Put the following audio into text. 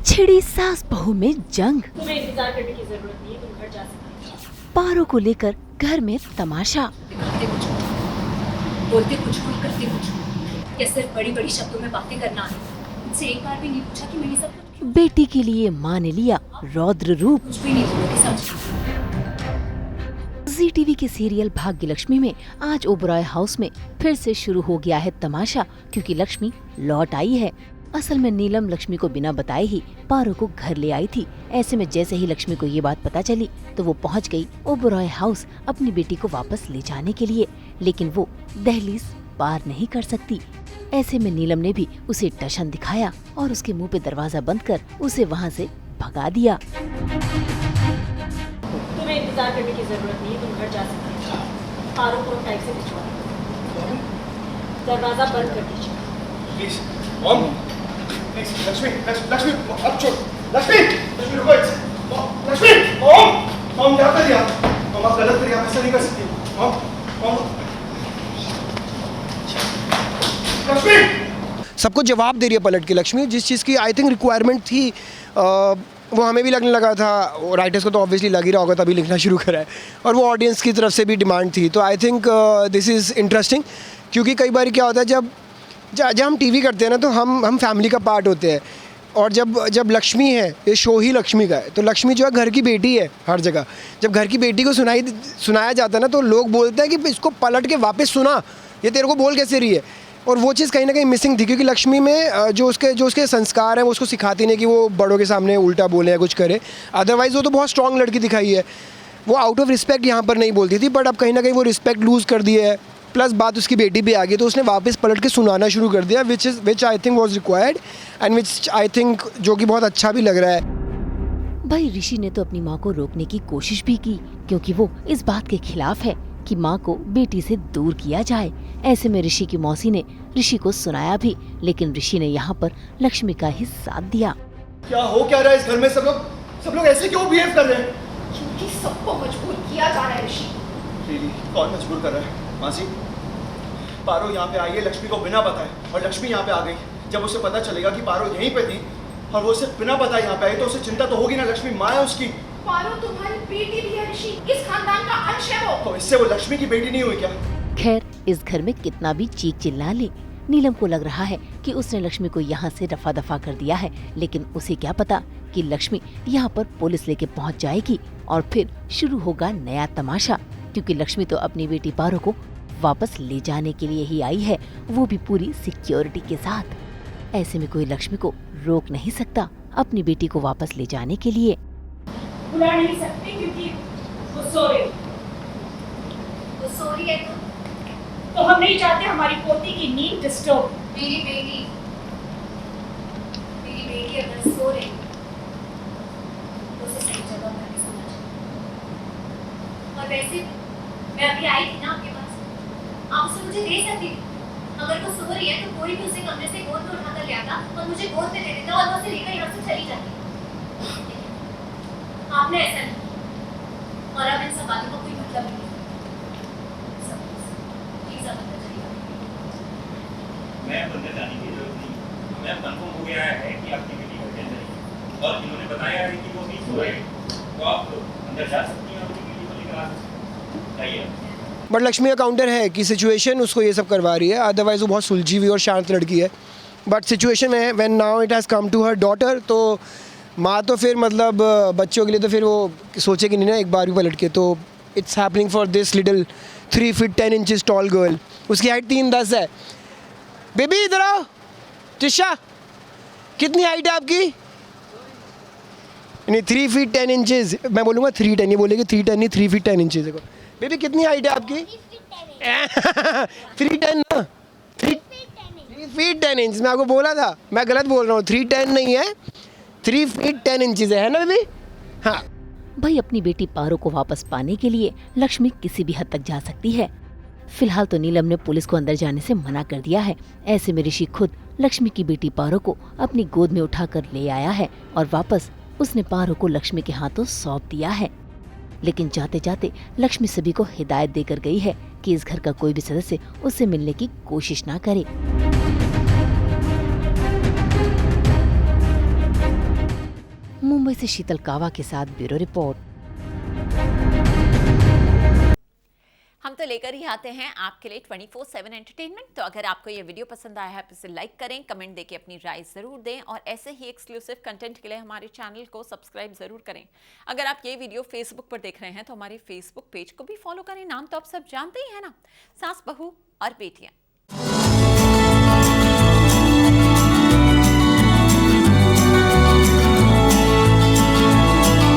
छिड़ी सास बहू में जंग। तुम्हें इंतजार करने की जरूरत नहीं है, तुम घर जा सकते हो। पारो को लेकर घर में तमाशा। दिखाते कुछ हो, बोलते कुछ हो, करते कुछ हो। या सिर्फ बड़ी बड़ी शब्दों में बातें करना है। मुझसे एक बार भी नहीं पूछा कि मैंने सब कुछ क्यों? बेटी के लिए माँ ने लिया रौद्र रूप। कुछ भी नहीं बोलोगे, समझ। जी टीवी के सीरियल भाग्य लक्ष्मी में आज ओबरॉय हाउस में फिर से शुरू हो गया है तमाशा, क्योंकि लक्ष्मी लौट आई है। असल में नीलम लक्ष्मी को बिना बताए ही पारो को घर ले आई थी। ऐसे में जैसे ही लक्ष्मी को ये बात पता चली तो वो पहुंच गई ओबरॉय हाउस अपनी बेटी को वापस ले जाने के लिए, लेकिन वो दहलीज पार नहीं कर सकती। ऐसे में नीलम ने भी उसे टशन दिखाया और उसके मुंह पे दरवाजा बंद कर उसे वहाँ से भगा दिया। तुम्हें इंतजार करने की जरूरत नहीं है, तुम घर जा सकते हो। पारो को टाइप से भिजवा दो। दरवाजा बंद कर दीजिए। Please mom, please Lakshmi, Lakshmi अब छोड़। लक्ष्मी, लक्ष्मी रुको एक सेकंड। लक्ष्मी, मॉम क्या कर रही है? मॉम आप गलत कर रही हैं, आप ऐसा नहीं कर सकती। मॉम लक्ष्मी सबको जवाब दे रही है पलट के लक्ष्मी। जिस चीज़ की आई थिंक रिक्वायरमेंट थी वो हमें भी लगने लगा था, राइटर्स को तो ऑब्वियसली लग ही रहा होगा तभी लिखना शुरू करा है, और वो ऑडियंस की तरफ से भी डिमांड थी। तो I think this is interesting, क्योंकि कई बार क्या होता है जब हम टीवी करते हैं ना तो हम फैमिली का पार्ट होते हैं, और जब लक्ष्मी है, ये शो ही लक्ष्मी का है, तो लक्ष्मी जो है घर की बेटी है हर जगह। जब घर की बेटी को सुनाया जाता है ना तो लोग बोलते हैं कि इसको पलट के वापस सुना, ये तेरे को बोल कैसे रही है। और वो चीज़ कहीं ना कहीं मिसिंग थी, क्योंकि लक्ष्मी में जो उसके संस्कार हैं वो उसको सिखाती नहीं कि वो बड़ों के सामने उल्टा बोले या कुछ करे। अदरवाइज़ वो तो बहुत स्ट्रॉन्ग लड़की दिखाई है, वो आउट ऑफ रिस्पेक्ट यहाँ पर नहीं बोलती थी, बट अब कहीं ना कहीं वो रिस्पेक्ट लूज़ कर दी है। प्लस बात उसकी बेटी भी आ गई तो उसने वापस पलट के सुनाना शुरू कर दिया, which I think was required and which I think जो कि बहुत अच्छा भी लग रहा है। भाई ऋषि ने तो अपनी माँ को रोकने की कोशिश भी की, क्योंकि वो इस बात के खिलाफ है कि माँ को बेटी से दूर किया जाए। ऐसे में ऋषि की मौसी ने ऋषि को सुनाया भी, लेकिन ऋषि ने यहाँ पर लक्ष्मी का ही साथ दिया। क्या हो क्या रहा है इस घर में? सब लोग ऐसे क्यों बिहेव कर रहे हैं? क्योंकि सबको मजबूर किया जा रहा है ऋषि। Really? कौन मजबूर कर रहा है? मासी, पारो यहाँ पे आई है लक्ष्मी को बिना बताए, और लक्ष्मी यहाँ पे आ गई। जब उसे पता चलेगा कि पारो यहीं पे थी और वो उसे बिना बताए यहाँ पे आई तो उसे चिंता तो होगी ना, लक्ष्मी माँ है उसकी। पारो तुम्हारी बेटी भी है ऋषि, इस खानदान का अंश है वो। तो इससे वो लक्ष्मी की बेटी नहीं हुई क्या? खैर, इस घर में कितना भी चीख चिल्ला ले, नीलम को लग रहा है कि उसने लक्ष्मी को यहाँ से रफा दफा कर दिया है, लेकिन उसे क्या पता कि लक्ष्मी यहाँ पर पुलिस लेके पहुँच जाएगी और फिर शुरू होगा नया तमाशा, क्योंकि लक्ष्मी तो अपनी बेटी पारो को वापस ले जाने के लिए ही आई है, वो भी पूरी सिक्योरिटी के साथ। ऐसे में कोई लक्ष्मी को रोक नहीं सकता अपनी बेटी को वापस ले जाने के लिए। बुला नहीं सकते क्योंकि वो सो रही। वो सो रही है तो हम नहीं चाहते हमारी पोती की नींद डिस्टर्ब। मेरी बेटी अगर सो रही तो उसे सही जगह पर भी समझ। और वैसे मैं अभी आई थी ना आपके पास, आप उसे मुझे दे सकती थी। अगर वो सो रही है तो कोई भी उसे कमरे से गोद में उठाकर ले आता और मुझे गोद में दे देता और मैं उसे लेकर यहाँ से चली जाती। आपने ऐसा नहीं, और अब इन सब बातों का कोई मतलब नहीं। मैं अंदर जाने की जरूरत नहीं, मैं कंफर्म हो गया है कि आपकी बेटी घर के अंदर है और इन्होंने बताया है कि वो भी सो रहे हैं, तो आप अंदर जा सकती हैं, अपनी बेटी को लेकर आ सकती हैं। बट लक्ष्मी का काउंटर है कि सिचुएशन उसको ये सब करवा रही है, अदरवाइज वो बहुत सुलझी हुई और शांत लड़की है। बट सिचुएशन है when now it has come to her daughter, तो माँ तो फिर मतलब बच्चों के लिए तो फिर वो सोचेगी नहीं ना एक बार भी पलट के। तो it's happening for this little 3 feet 10 inches tall girl. उसकी हाइट 3'10" है। बेबी इधर आओ। टिशा, कितनी हाइट है आपकी? नहीं 3 feet 10 inches, मैं बोलूँगा 3'10", ये बोलेगी 3'10" नहीं 3 feet 10 inches। देखो बेबी कितनी हाइट है आपकी? 3'10" ना, 3 feet 10 inches। मैं आपको बोला था, मैं गलत बोल रहा हूँ, 3'10" नहीं है, 3 feet 10 inches है ना बेबी? हाँ। भाई अपनी बेटी पारो को वापस पाने के लिए लक्ष्मी किसी भी हद तक जा सकती है। फिलहाल तो नीलम ने पुलिस को अंदर जाने से मना कर दिया है। ऐसे में ऋषि खुद लक्ष्मी की बेटी पारो को अपनी गोद में उठाकर ले आया है और वापस उसने पारो को लक्ष्मी के हाथों सौंप दिया है। लेकिन जाते जाते लक्ष्मी सभी को हिदायत देकर गई है कि इस घर का कोई भी सदस्य उससे मिलने की कोशिश ना करे। मुंबई से शीतल कावा के साथ ब्यूरो रिपोर्ट। हम तो लेकर ही आते हैं आपके लिए 24/7 एंटरटेनमेंट। तो अगर आपको ये वीडियो पसंद आया है तो इसे लाइक करें, कमेंट देके अपनी राय जरूर दें और ऐसे ही एक्सक्लूसिव कंटेंट के लिए हमारे चैनल को सब्सक्राइब जरूर करें। अगर आप ये वीडियो फेसबुक पर देख रहे हैं तो हमारे फेसबुक पेज को भी फॉलो करें। नाम तो आप सब जानते ही है ना, सास बहू और बेटियां।